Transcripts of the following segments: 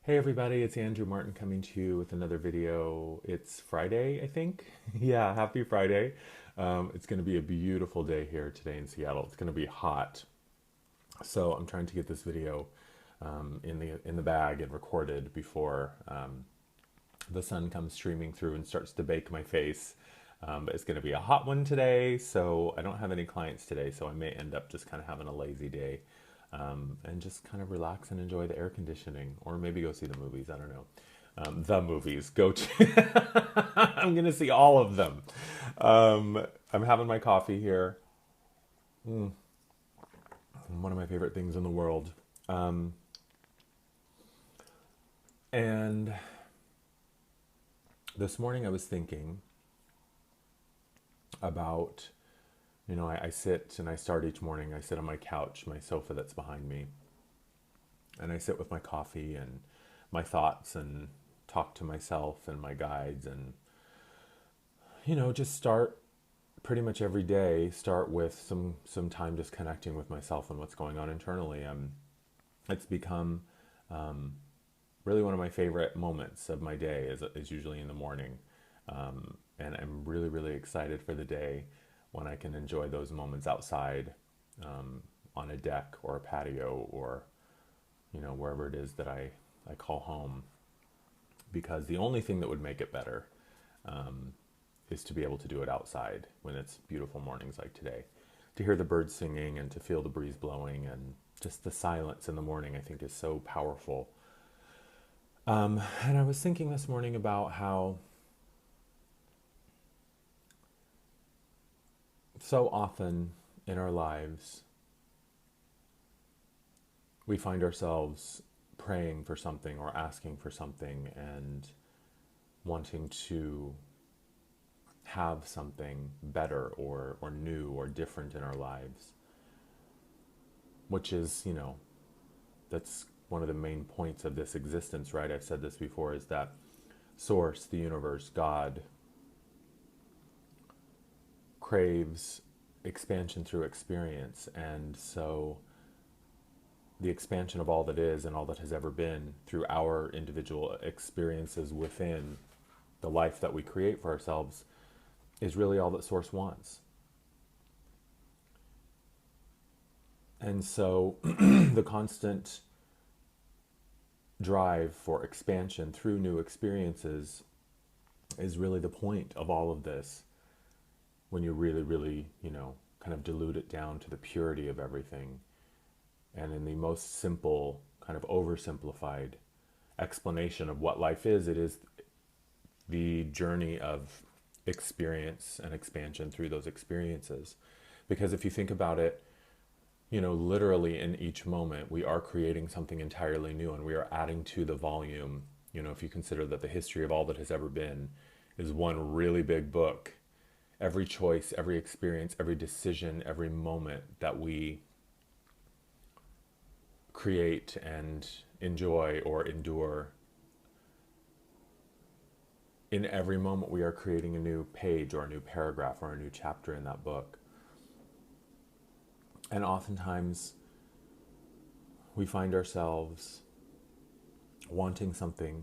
Hey everybody, it's Andrew Martin coming to you with another video. It's Friday, I think. Yeah, happy Friday. It's going to be a beautiful day here today in Seattle. It's going to be hot. So I'm trying to get this video in the bag and recorded before the sun comes streaming through and starts to bake my face. But it's going to be a hot one today, so I don't have any clients today, so I may end up just kind of having a lazy day and just kind of relax and enjoy the air conditioning, or maybe go see the movies. I don't know. The movies. Go to. I'm going to see all of them. I'm having my coffee here. One of my favorite things in the world. And this morning I was thinking about, I sit and I start each morning. I sit on my couch, my sofa that's behind me, and I sit with my coffee and my thoughts and talk to myself and my guides and, just start pretty much every day, start with some time just connecting with myself and what's going on internally. It's become really one of my favorite moments of my day is usually in the morning. And I'm really, really excited for the day when I can enjoy those moments outside, on a deck or a patio or, wherever it is that I call home. Because the only thing that would make it better is to be able to do it outside when it's beautiful mornings like today. To hear the birds singing and to feel the breeze blowing and just the silence in the morning, I think is so powerful. And I was thinking this morning about how so often in our lives we find ourselves praying for something or asking for something and wanting to have something better or new or different in our lives, which is, that's one of the main points of this existence, right? I've said this before, is that source, the universe, God, craves expansion through experience. And so the expansion of all that is and all that has ever been through our individual experiences within the life that we create for ourselves is really all that source wants. And so the constant drive for expansion through new experiences is really the point of all of this, when you really, really, kind of dilute it down to the purity of everything. And in the most simple, kind of oversimplified explanation of what life is, it is the journey of experience and expansion through those experiences. Because if you think about it, literally in each moment, we are creating something entirely new and we are adding to the volume. If you consider that the history of all that has ever been is one really big book, every choice, every experience, every decision, every moment that we create and enjoy or endure, in every moment we are creating a new page or a new paragraph or a new chapter in that book. And oftentimes we find ourselves wanting something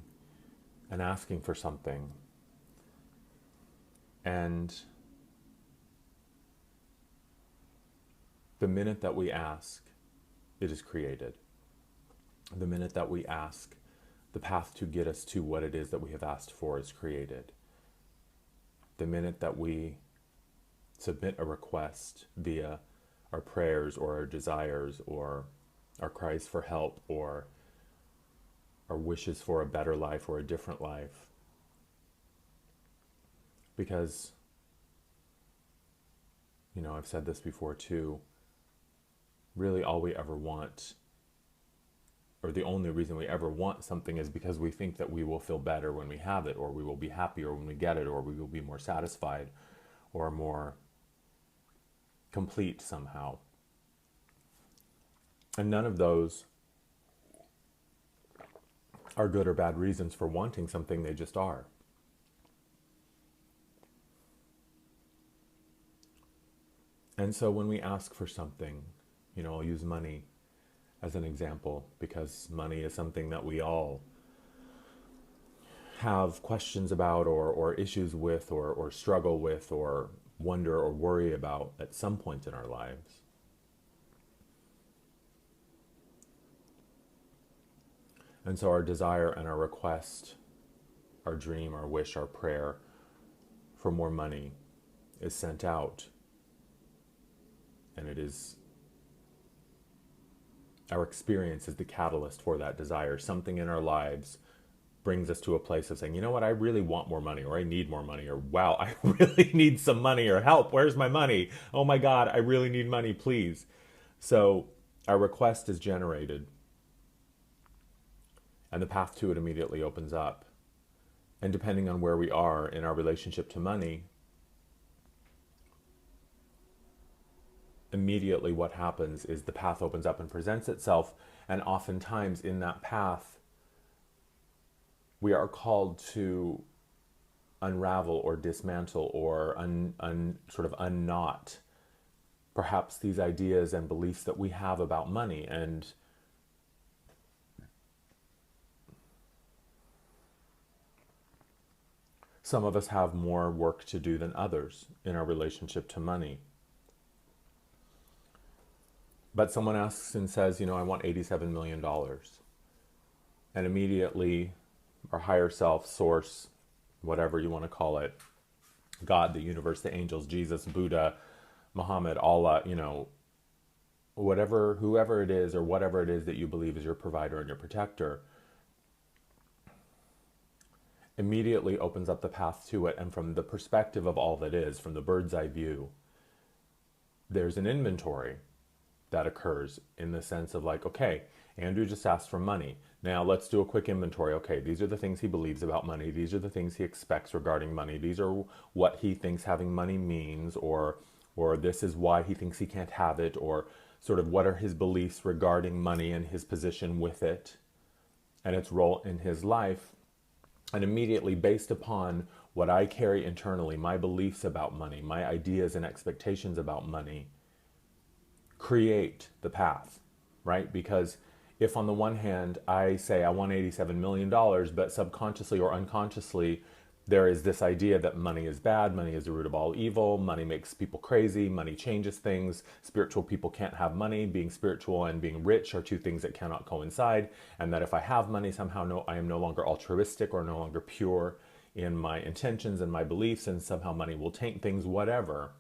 and asking for something, and the minute that we ask, it is created. The minute that we ask, the path to get us to what it is that we have asked for is created. The minute that we submit a request via our prayers or our desires or our cries for help or our wishes for a better life or a different life, because, I've said this before too, really all we ever want, or the only reason we ever want something, is because we think that we will feel better when we have it, or we will be happier when we get it, or we will be more satisfied or more complete somehow. And none of those are good or bad reasons for wanting something, they just are. And so when we ask for something, I'll use money as an example, because money is something that we all have questions about or issues with or struggle with or wonder or worry about at some point in our lives. And so our desire and our request, our dream, our wish, our prayer for more money is sent out. And it is, our experience is the catalyst for that desire. Something in our lives brings us to a place of saying, you know what, I really want more money, or I need more money, or wow, I really need some money, or help, where's my money? Oh my God, I really need money, please. So our request is generated, and the path to it immediately opens up. And depending on where we are in our relationship to money, immediately what happens is the path opens up and presents itself. And oftentimes in that path, we are called to unravel or dismantle or sort of unknot perhaps these ideas and beliefs that we have about money. And some of us have more work to do than others in our relationship to money. But someone asks and says, you know, I want $87 million. And immediately our higher self, source, whatever you want to call it, God, the universe, the angels, Jesus, Buddha, Muhammad, Allah, you know, whatever, whoever it is or whatever it is that you believe is your provider and your protector, immediately opens up the path to it. And from the perspective of all that is, from the bird's eye view, there's an inventory that occurs in the sense of like, okay, Andrew just asked for money. Now let's do a quick inventory. Okay, these are the things he believes about money. These are the things he expects regarding money. These are what he thinks having money means, or this is why he thinks he can't have it, or sort of what are his beliefs regarding money and his position with it and its role in his life. And immediately, based upon what I carry internally, my beliefs about money, my ideas and expectations about money, create the path, right? Because if on the one hand I say I want $87 million, but subconsciously or unconsciously there is this idea that money is bad, money is the root of all evil, money makes people crazy, money changes things, spiritual people can't have money, being spiritual and being rich are two things that cannot coincide, and that if I have money somehow I am no longer altruistic or no longer pure in my intentions and my beliefs, and somehow money will taint things, whatever.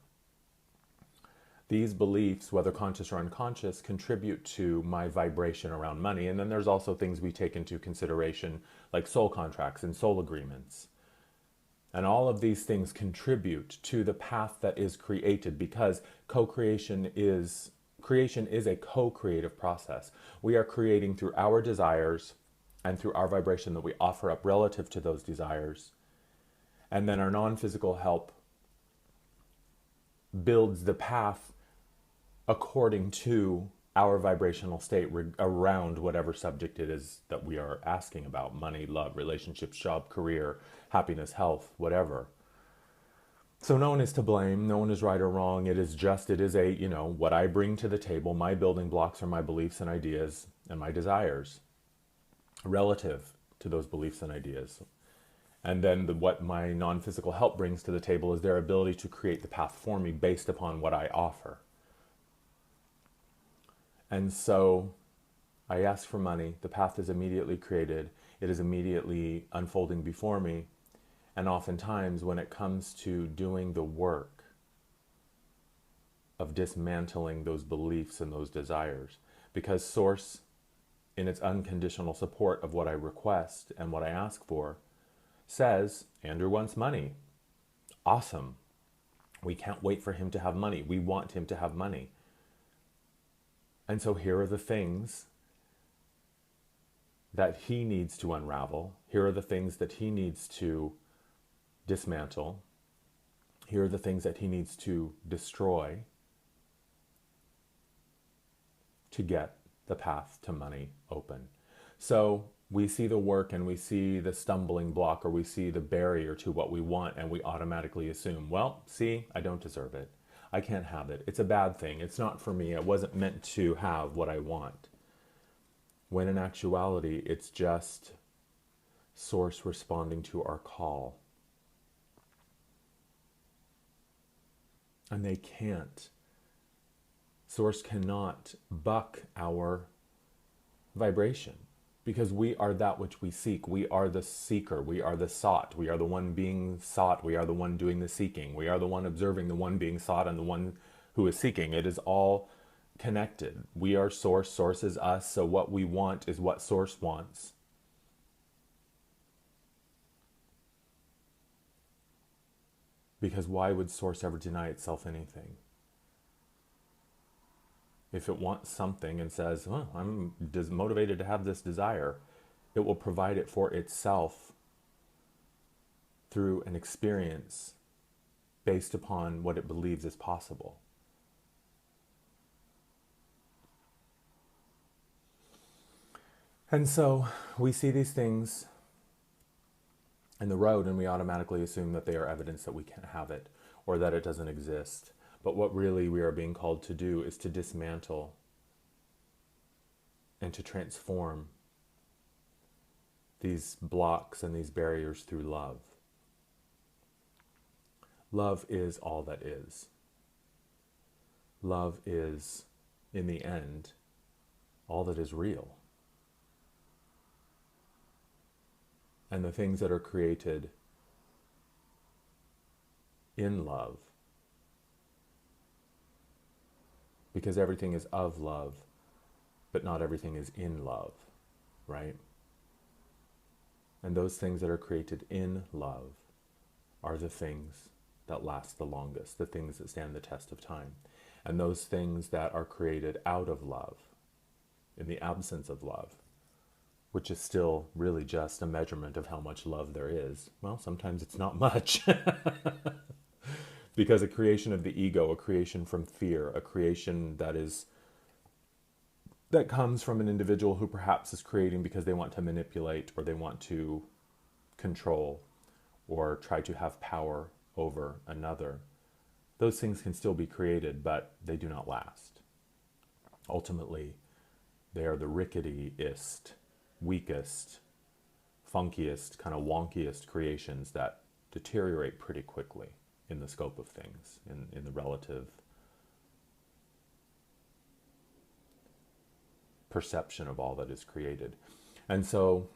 These beliefs, whether conscious or unconscious, contribute to my vibration around money. And then there's also things we take into consideration, like soul contracts and soul agreements. And all of these things contribute to the path that is created, because creation is a co-creative process. We are creating through our desires and through our vibration that we offer up relative to those desires. And then our non-physical help builds the path according to our vibrational state around whatever subject it is that we are asking about: money, love, relationships, job, career, happiness, health, whatever. So no one is to blame, no one is right or wrong. It is a, you know, what I bring to the table, my building blocks are my beliefs and ideas and my desires relative to those beliefs and ideas. And then what my non-physical help brings to the table is their ability to create the path for me based upon what I offer. And so I ask for money, the path is immediately created, it is immediately unfolding before me. And oftentimes when it comes to doing the work of dismantling those beliefs and those desires, because Source, in its unconditional support of what I request and what I ask for, says, Andrew wants money. Awesome. We can't wait for him to have money. We want him to have money. And so here are the things that he needs to unravel. Here are the things that he needs to dismantle. Here are the things that he needs to destroy to get the path to money open. So we see the work and we see the stumbling block, or we see the barrier to what we want, and we automatically assume, well, see, I don't deserve it. I can't have it. It's a bad thing. It's not for me. I wasn't meant to have what I want. When in actuality, it's just Source responding to our call. And they can't. Source cannot buck our vibration, because we are that which we seek. We are the seeker. We are the sought. We are the one being sought. We are the one doing the seeking. We are the one observing the one being sought and the one who is seeking. It is all connected. We are source. Source is us. So what we want is what source wants. Because why would source ever deny itself anything? If it wants something and says, oh, I'm motivated to have this desire, it will provide it for itself through an experience based upon what it believes is possible. And so we see these things in the road and we automatically assume that they are evidence that we can't have it or that it doesn't exist. But what really we are being called to do is to dismantle and to transform these blocks and these barriers through love. Love is all that is. Love is, in the end, all that is real. And the things that are created in love, because everything is of love, but not everything is in love, right? And those things that are created in love are the things that last the longest, the things that stand the test of time. And those things that are created out of love, in the absence of love, which is still really just a measurement of how much love there is. Well, sometimes it's not much. Because a creation of the ego, a creation from fear, a creation that comes from an individual who perhaps is creating because they want to manipulate or they want to control or try to have power over another. Those things can still be created, but they do not last. Ultimately, they are the ricketiest, weakest, funkiest, kind of wonkiest creations that deteriorate pretty quickly in the scope of things, in the relative perception of all that is created. And so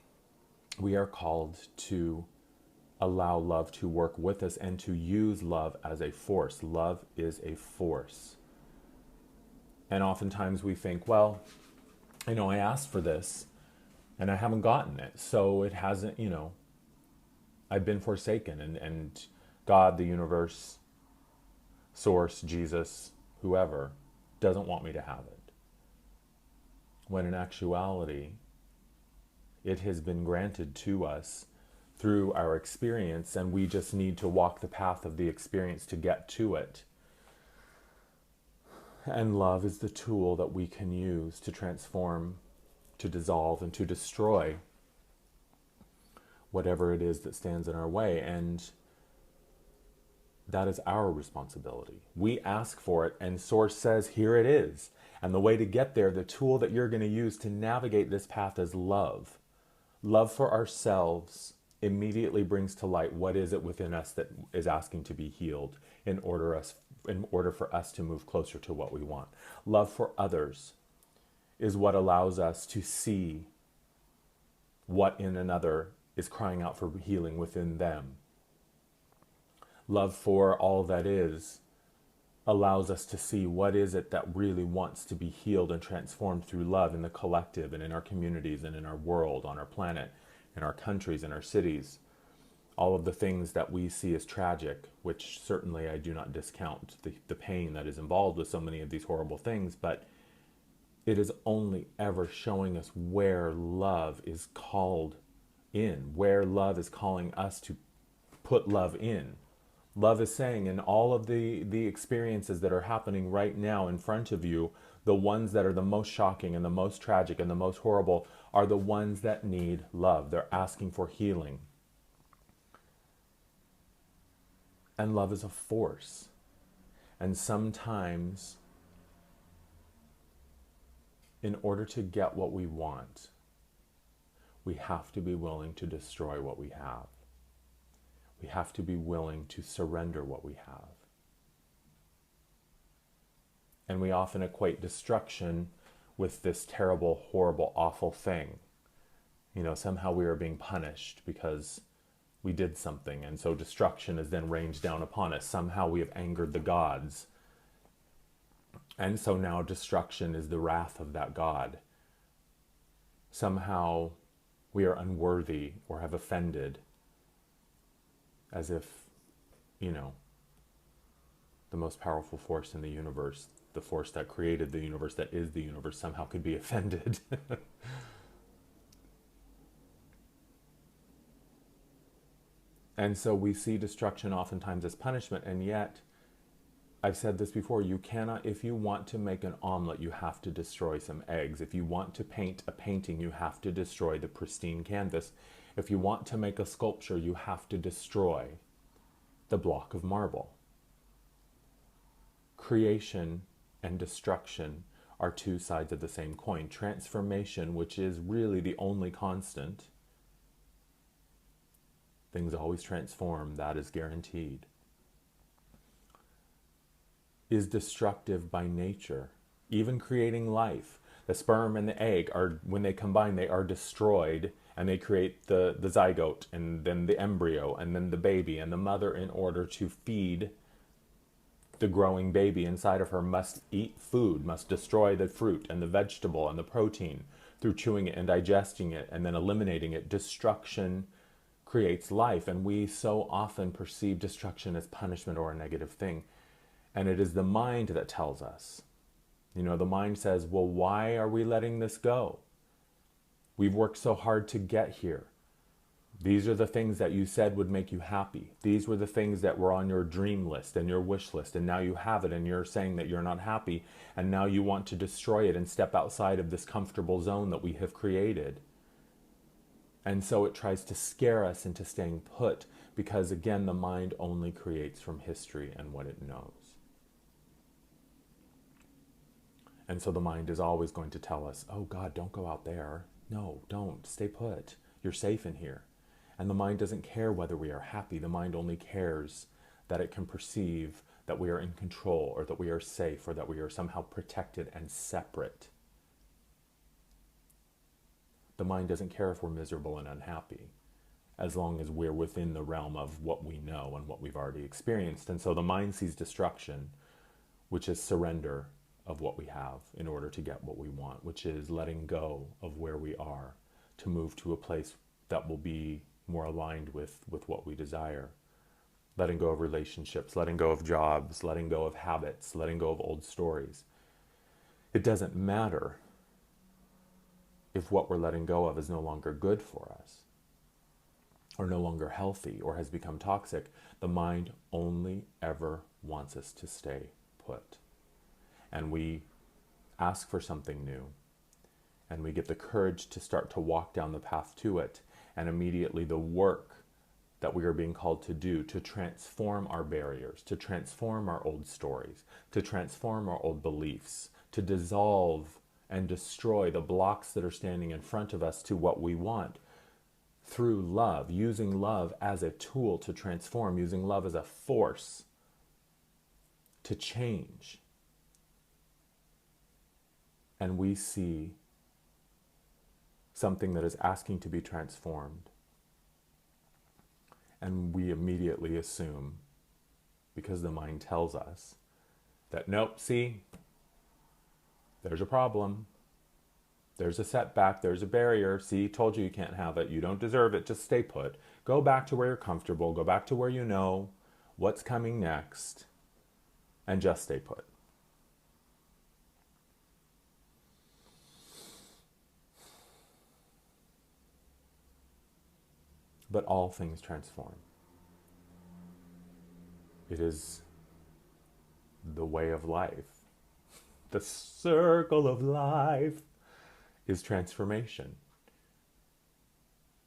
we are called to allow love to work with us and to use love as a force. Love is a force. And oftentimes we think, well, I asked for this and I haven't gotten it. So it hasn't, I've been forsaken and God, the universe, source, Jesus, whoever, doesn't want me to have it. When in actuality, it has been granted to us through our experience, and we just need to walk the path of the experience to get to it. And love is the tool that we can use to transform, to dissolve, and to destroy whatever it is that stands in our way. And that is our responsibility. We ask for it, and Source says, here it is. And the way to get there, the tool that you're going to use to navigate this path is love. Love for ourselves immediately brings to light what is it within us that is asking to be healed in order for us to move closer to what we want. Love for others is what allows us to see what in another is crying out for healing within them. Love for all that is allows us to see what is it that really wants to be healed and transformed through love in the collective and in our communities and in our world, on our planet, in our countries, in our cities. All of the things that we see as tragic, which certainly I do not discount the pain that is involved with so many of these horrible things, but it is only ever showing us where love is called in, where love is calling us to put love in. Love is saying in all of the experiences that are happening right now in front of you, the ones that are the most shocking and the most tragic and the most horrible are the ones that need love. They're asking for healing. And love is a force. And sometimes, in order to get what we want, we have to be willing to destroy what we have. We have to be willing to surrender what we have. And we often equate destruction with this terrible, horrible, awful thing. Somehow we are being punished because we did something, and so destruction is then rained down upon us. Somehow we have angered the gods, and so now destruction is the wrath of that god. Somehow we are unworthy or have offended, as if, the most powerful force in the universe, the force that created the universe, that is the universe, somehow could be offended. And so we see destruction oftentimes as punishment, and yet, I've said this before, you cannot, if you want to make an omelet, you have to destroy some eggs. If you want to paint a painting, you have to destroy the pristine canvas. If you want to make a sculpture, you have to destroy the block of marble. Creation and destruction are two sides of the same coin. Transformation, which is really the only constant, things always transform, that is guaranteed, is destructive by nature. Even creating life, the sperm and the egg are, when they combine, they are destroyed, and they create the zygote, and then the embryo, and then the baby, and the mother, in order to feed the growing baby inside of her, must eat food, must destroy the fruit and the vegetable and the protein through chewing it and digesting it and then eliminating it. Destruction creates life, and we so often perceive destruction as punishment or a negative thing. And it is the mind that tells us. The mind says, well, why are we letting this go? We've worked so hard to get here. These are the things that you said would make you happy. These were the things that were on your dream list and your wish list, and now you have it, and you're saying that you're not happy, and now you want to destroy it and step outside of this comfortable zone that we have created. And so it tries to scare us into staying put, because again, the mind only creates from history and what it knows. And so the mind is always going to tell us, oh God, don't go out there. No, don't. Stay put. You're safe in here. And the mind doesn't care whether we are happy. The mind only cares that it can perceive that we are in control, or that we are safe, or that we are somehow protected and separate. The mind doesn't care if we're miserable and unhappy, as long as we're within the realm of what we know and what we've already experienced. And so the mind sees destruction, which is surrender of what we have in order to get what we want, which is letting go of where we are to move to a place that will be more aligned with what we desire. Letting go of relationships, letting go of jobs, letting go of habits, letting go of old stories. It doesn't matter if what we're letting go of is no longer good for us, or no longer healthy, or has become toxic. The mind only ever wants us to stay put. And we ask for something new, and we get the courage to start to walk down the path to it, and immediately the work that we are being called to do to transform our barriers, to transform our old stories, to transform our old beliefs, to dissolve and destroy the blocks that are standing in front of us to what we want, through love, using love as a tool to transform, using love as a force to change. And we see something that is asking to be transformed, and we immediately assume, because the mind tells us, that nope, see, there's a problem, there's a setback, there's a barrier, see, told you can't have it, you don't deserve it, just stay put, go back to where you're comfortable, go back to where you know what's coming next, and just stay put. But all things transform. It is the way of life. The circle of life is transformation.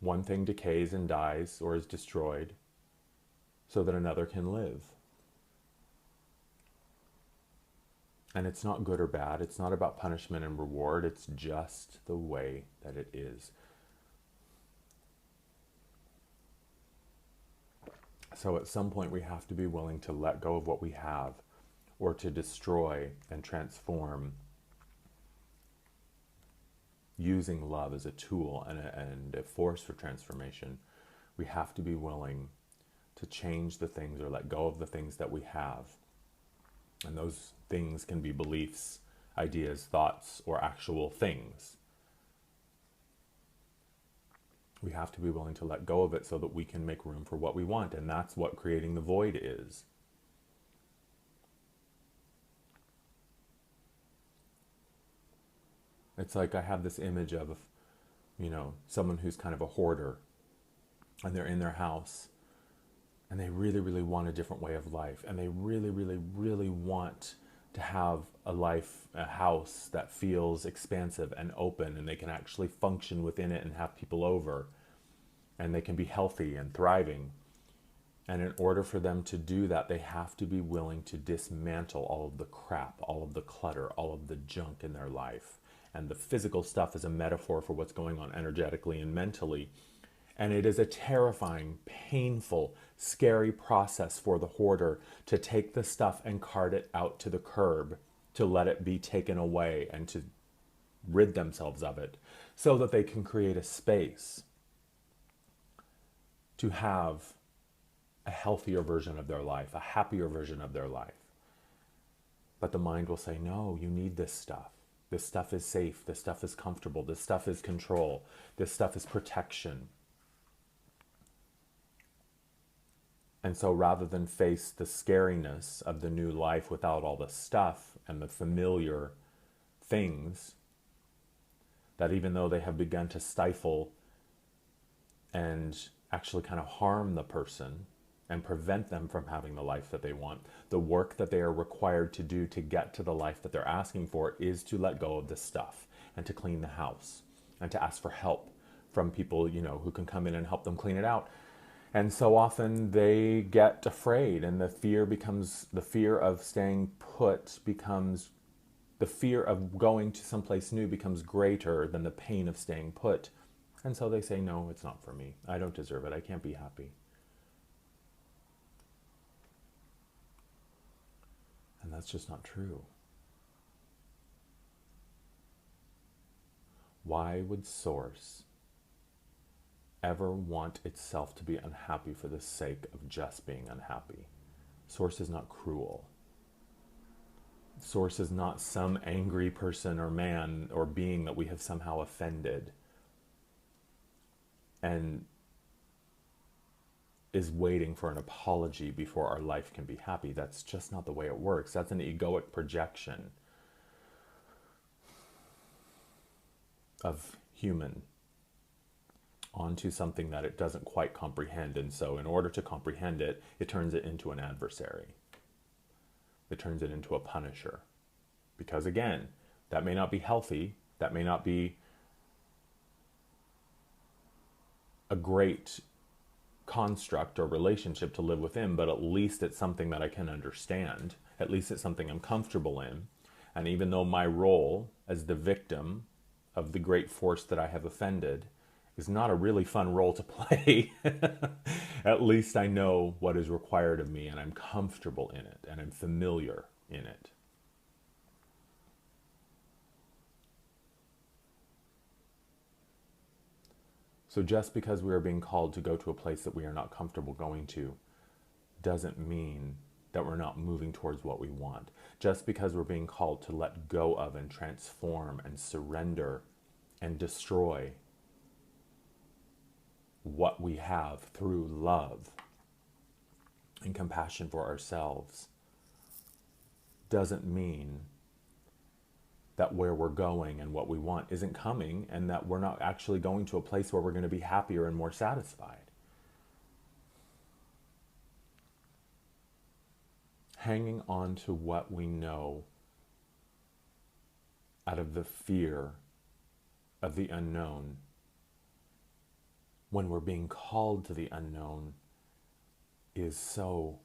One thing decays and dies or is destroyed so that another can live. And it's not good or bad. It's not about punishment and reward. It's just the way that it is. So at some point we have to be willing to let go of what we have, or to destroy and transform, using love as a tool and a force for transformation. We have to be willing to change the things or let go of the things that we have. And those things can be beliefs, ideas, thoughts, or actual things. We have to be willing to let go of it so that we can make room for what we want. And that's what creating the void is. It's like I have this image of, someone who's kind of a hoarder, and they're in their house and they really, really want a different way of life. And they really, really, really want to have a house that feels expansive and open, and they can actually function within it and have people over, and they can be healthy and thriving. And in order for them to do that, they have to be willing to dismantle all of the crap, all of the clutter, all of the junk in their life. And the physical stuff is a metaphor for what's going on energetically and mentally. And it is a terrifying, painful, scary process for the hoarder to take the stuff and cart it out to the curb, to let it be taken away and to rid themselves of it, so that they can create a space to have a healthier version of their life, a happier version of their life. But the mind will say, no, you need this stuff. This stuff is safe. This stuff is comfortable. This stuff is control. This stuff is protection. And so rather than face the scariness of the new life without all the stuff and the familiar things that, even though they have begun to stifle and actually kind of harm the person and prevent them from having the life that they want, the work that they are required to do to get to the life that they're asking for is to let go of the stuff and to clean the house and to ask for help from people, who can come in and help them clean it out. And so often they get afraid, and the fear of staying put becomes, the fear of going to someplace new becomes greater than the pain of staying put. And so they say, no, it's not for me. I don't deserve it. I can't be happy. And that's just not true. Why would Source ever want itself to be unhappy for the sake of just being unhappy? Source is not cruel. Source is not some angry person or man or being that we have somehow offended and is waiting for an apology before our life can be happy. That's just not the way it works. That's an egoic projection of human onto something that it doesn't quite comprehend. And so in order to comprehend it, it turns it into an adversary. It turns it into a punisher. Because again, that may not be healthy. That may not be a great construct or relationship to live within, but at least it's something that I can understand. At least it's something I'm comfortable in. And even though my role as the victim of the great force that I have offended is not a really fun role to play, at least I know what is required of me, and I'm comfortable in it, and I'm familiar in it. So just because we are being called to go to a place that we are not comfortable going to doesn't mean that we're not moving towards what we want. Just because we're being called to let go of and transform and surrender and destroy what we have through love and compassion for ourselves doesn't mean that where we're going and what we want isn't coming, and that we're not actually going to a place where we're going to be happier and more satisfied. Hanging on to what we know out of the fear of the unknown, when we're being called to the unknown, is so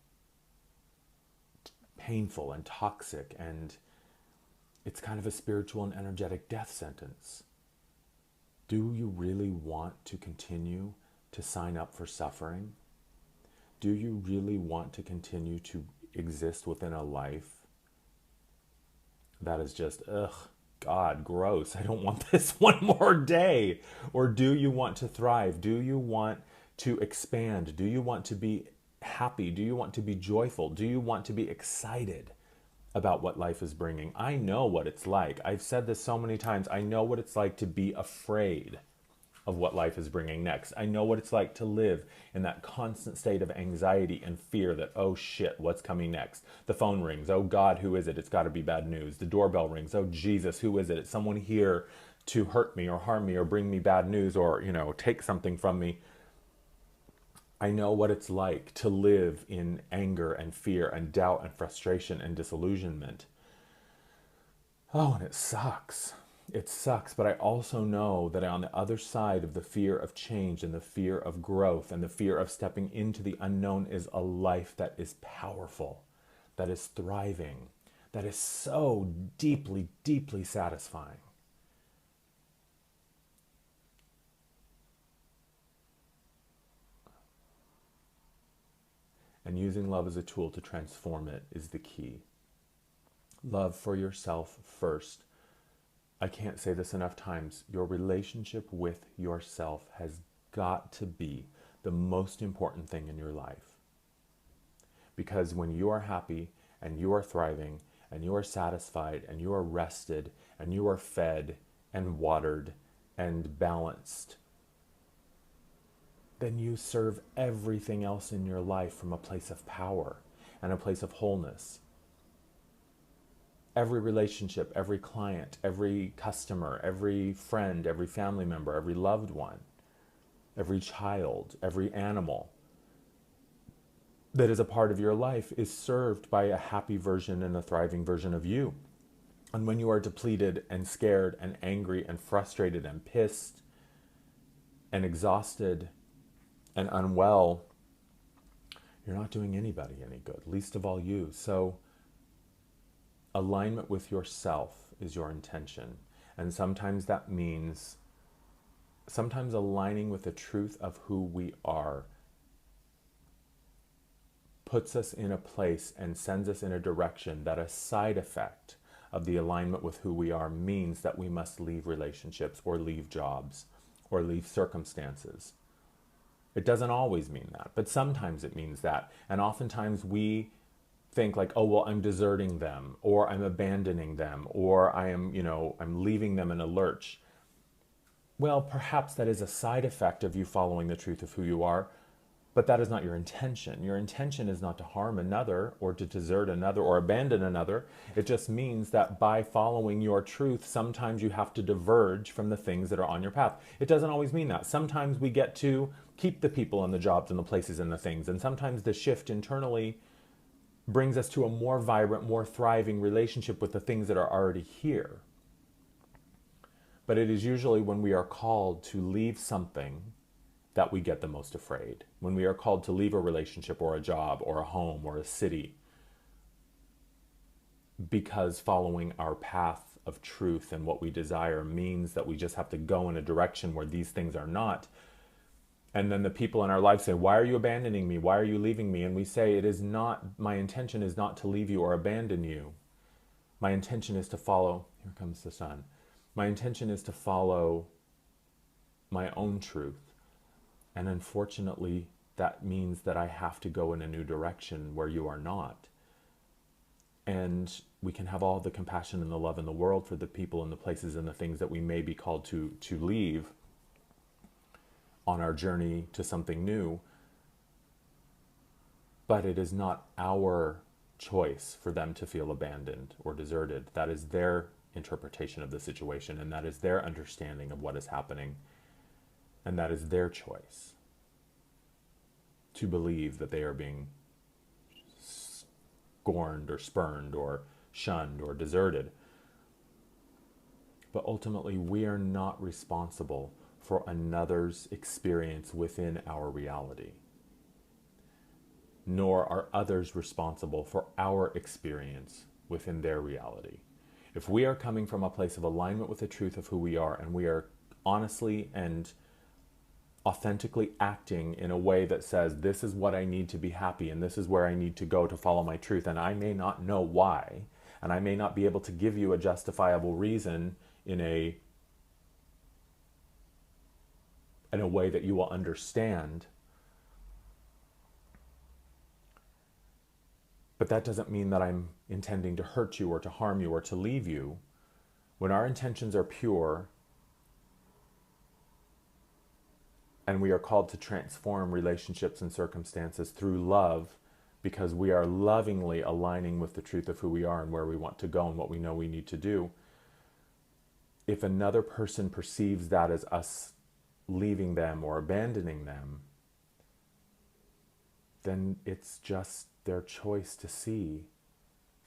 painful and toxic, and it's kind of a spiritual and energetic death sentence. Do you really want to continue to sign up for suffering? do you really want to continue to exist within a life that is just, ugh, God, gross, I don't want this one more day? Or do you want to thrive? Do you want to expand? Do you want to be happy? Do you want to be joyful? Do you want to be excited about what life is bringing? I know what it's like. I've said this so many times. I know what it's like to be afraid of what life is bringing next. I know what it's like to live in that constant state of anxiety and fear that, oh shit, what's coming next? The phone rings. Oh God, who is it? It's got to be bad news. The doorbell rings. Oh Jesus, who is it? It's someone here to hurt me or harm me or bring me bad news or, take something from me. I know what it's like to live in anger and fear and doubt and frustration and disillusionment. Oh, and it sucks. It sucks, but I also know that on the other side of the fear of change and the fear of growth and the fear of stepping into the unknown is a life that is powerful, that is thriving, that is so deeply, deeply satisfying. And using love as a tool to transform it is the key. Love for yourself first. I can't say this enough times. Your relationship with yourself has got to be the most important thing in your life. Because when you are happy and you are thriving and you are satisfied and you are rested and you are fed and watered and balanced, then you serve everything else in your life from a place of power and a place of wholeness. Every relationship, every client, every customer, every friend, every family member, every loved one, every child, every animal that is a part of your life is served by a happy version and a thriving version of you. And when you are depleted and scared and angry and frustrated and pissed and exhausted and unwell, you're not doing anybody any good, least of all you. So alignment with yourself is your intention. And sometimes that means aligning with the truth of who we are puts us in a place and sends us in a direction that a side effect of the alignment with who we are means that we must leave relationships or leave jobs or leave circumstances. It doesn't always mean that, but sometimes it means that. And oftentimes we think like, oh, well, I'm deserting them, or I'm abandoning them, or I am, I'm leaving them in a lurch. Well, perhaps that is a side effect of you following the truth of who you are, but that is not your intention. Your intention is not to harm another or to desert another or abandon another. It just means that by following your truth, sometimes you have to diverge from the things that are on your path. It doesn't always mean that. Sometimes we get to keep the people and the jobs and the places and the things. And sometimes the shift internally brings us to a more vibrant, more thriving relationship with the things that are already here. But it is usually when we are called to leave something that we get the most afraid. When we are called to leave a relationship or a job or a home or a city, because following our path of truth and what we desire means that we just have to go in a direction where these things are not. And then the people in our lives say, why are you abandoning me? Why are you leaving me? And we say, it is not, my intention is not to leave you or abandon you. My intention is to follow, here comes the sun. My intention is to follow my own truth. And unfortunately, that means that I have to go in a new direction where you are not. And we can have all the compassion and the love in the world for the people and the places and the things that we may be called to leave on our journey to something new. But it is not our choice for them to feel abandoned or deserted. That is their interpretation of the situation, and that is their understanding of what is happening. And that is their choice to believe that they are being scorned or spurned or shunned or deserted. But ultimately, we are not responsible for another's experience within our reality. Nor are others responsible for our experience within their reality. If we are coming from a place of alignment with the truth of who we are, and we are honestly and authentically acting in a way that says, this is what I need to be happy and this is where I need to go to follow my truth. And I may not know why, and I may not be able to give you a justifiable reason in a way that you will understand. But that doesn't mean that I'm intending to hurt you or to harm you or to leave you. When our intentions are pure and we are called to transform relationships and circumstances through love, because we are lovingly aligning with the truth of who we are and where we want to go and what we know we need to do, if another person perceives that as us leaving them or abandoning them, then it's just their choice to see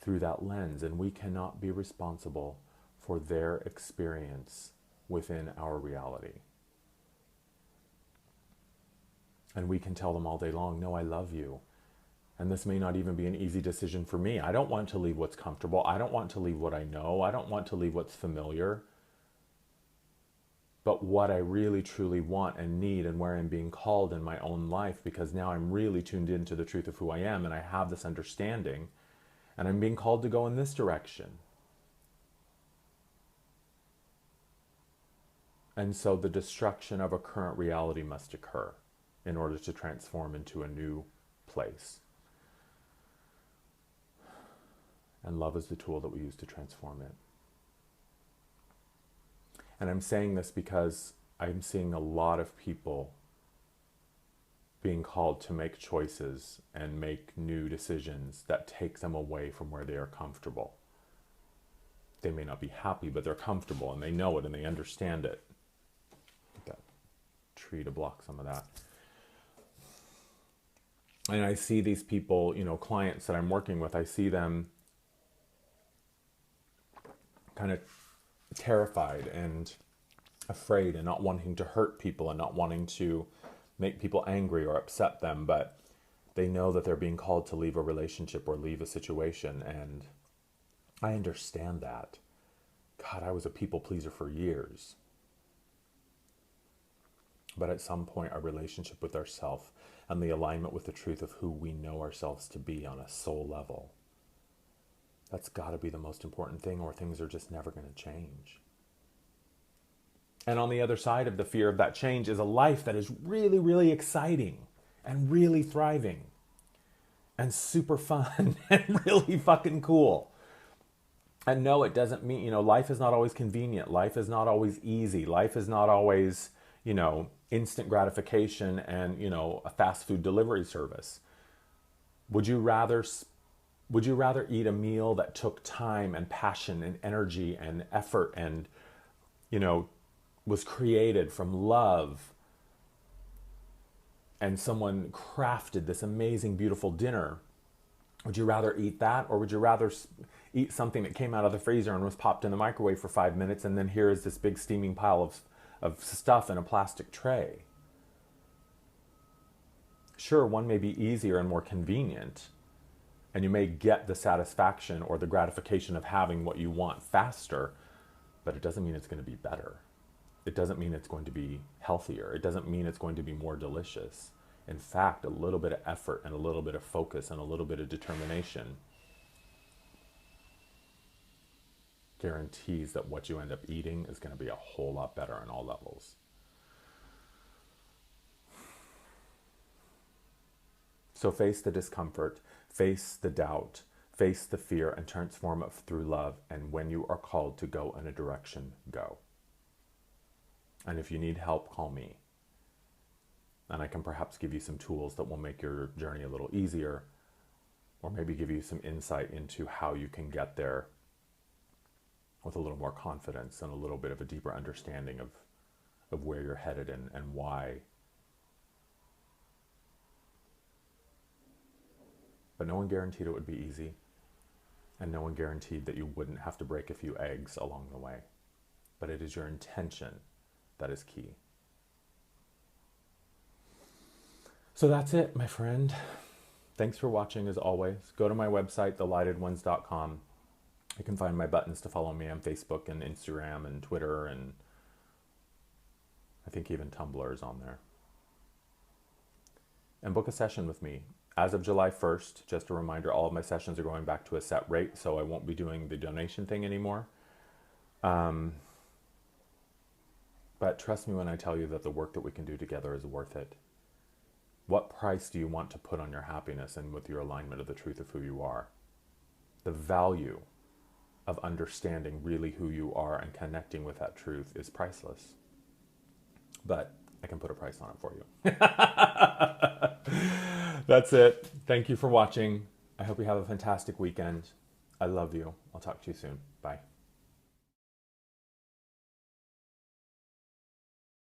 through that lens, and we cannot be responsible for their experience within our reality. And we can tell them all day long, no, I love you. And this may not even be an easy decision for me. I don't want to leave what's comfortable. I don't want to leave what I know. I don't want to leave what's familiar. But what I really truly want and need, and where I'm being called in my own life, because now I'm really tuned into the truth of who I am and I have this understanding, and I'm being called to go in this direction. And so the destruction of a current reality must occur in order to transform into a new place. And love is the tool that we use to transform it. And I'm saying this because I'm seeing a lot of people being called to make choices and make new decisions that take them away from where they are comfortable. They may not be happy, but they're comfortable and they know it and they understand it. Get that tree to block some of that. And I see these people, clients that I'm working with, I see them kind of terrified and afraid and not wanting to hurt people and not wanting to make people angry or upset them, but they know that they're being called to leave a relationship or leave a situation, and I understand that. God, I was a people pleaser for years. But at some point, our relationship with ourselves and the alignment with the truth of who we know ourselves to be on a soul level, that's got to be the most important thing, or things are just never going to change. And on the other side of the fear of that change is a life that is really, really exciting and really thriving and super fun and really fucking cool. And no, it doesn't mean, life is not always convenient. Life is not always easy. Life is not always, instant gratification and, a fast food delivery service. Would you rather eat a meal that took time and passion and energy and effort and, was created from love, and someone crafted this amazing, beautiful dinner? Would you rather eat that, or would you rather eat something that came out of the freezer and was popped in the microwave for 5 minutes, and then here is this big steaming pile of stuff in a plastic tray? Sure, one may be easier and more convenient, and you may get the satisfaction or the gratification of having what you want faster, but it doesn't mean it's going to be better. It doesn't mean it's going to be healthier. It doesn't mean it's going to be more delicious. In fact, a little bit of effort and a little bit of focus and a little bit of determination guarantees that what you end up eating is going to be a whole lot better on all levels. So face the discomfort, face the doubt, face the fear, and transform it through love. And when you are called to go in a direction, go. And if you need help, call me. And I can perhaps give you some tools that will make your journey a little easier, or maybe give you some insight into how you can get there with a little more confidence and a little bit of a deeper understanding of where you're headed and why. But no one guaranteed it would be easy, and no one guaranteed that you wouldn't have to break a few eggs along the way. But it is your intention that is key. So that's it, my friend. Thanks for watching as always. Go to my website, thelightones.com. You can find my buttons to follow me on Facebook and Instagram and Twitter, and I think even Tumblr is on there. and book a session with me. As of July 1st, just a reminder, all of my sessions are going back to a set rate, so I won't be doing the donation thing anymore. But trust me when I tell you that the work that we can do together is worth it. What price do you want to put on your happiness and with your alignment of the truth of who you are? The value of understanding really who you are and connecting with that truth is priceless. But I can put a price on it for you. That's it. Thank you for watching. I hope you have a fantastic weekend. I love you. I'll talk to you soon. Bye.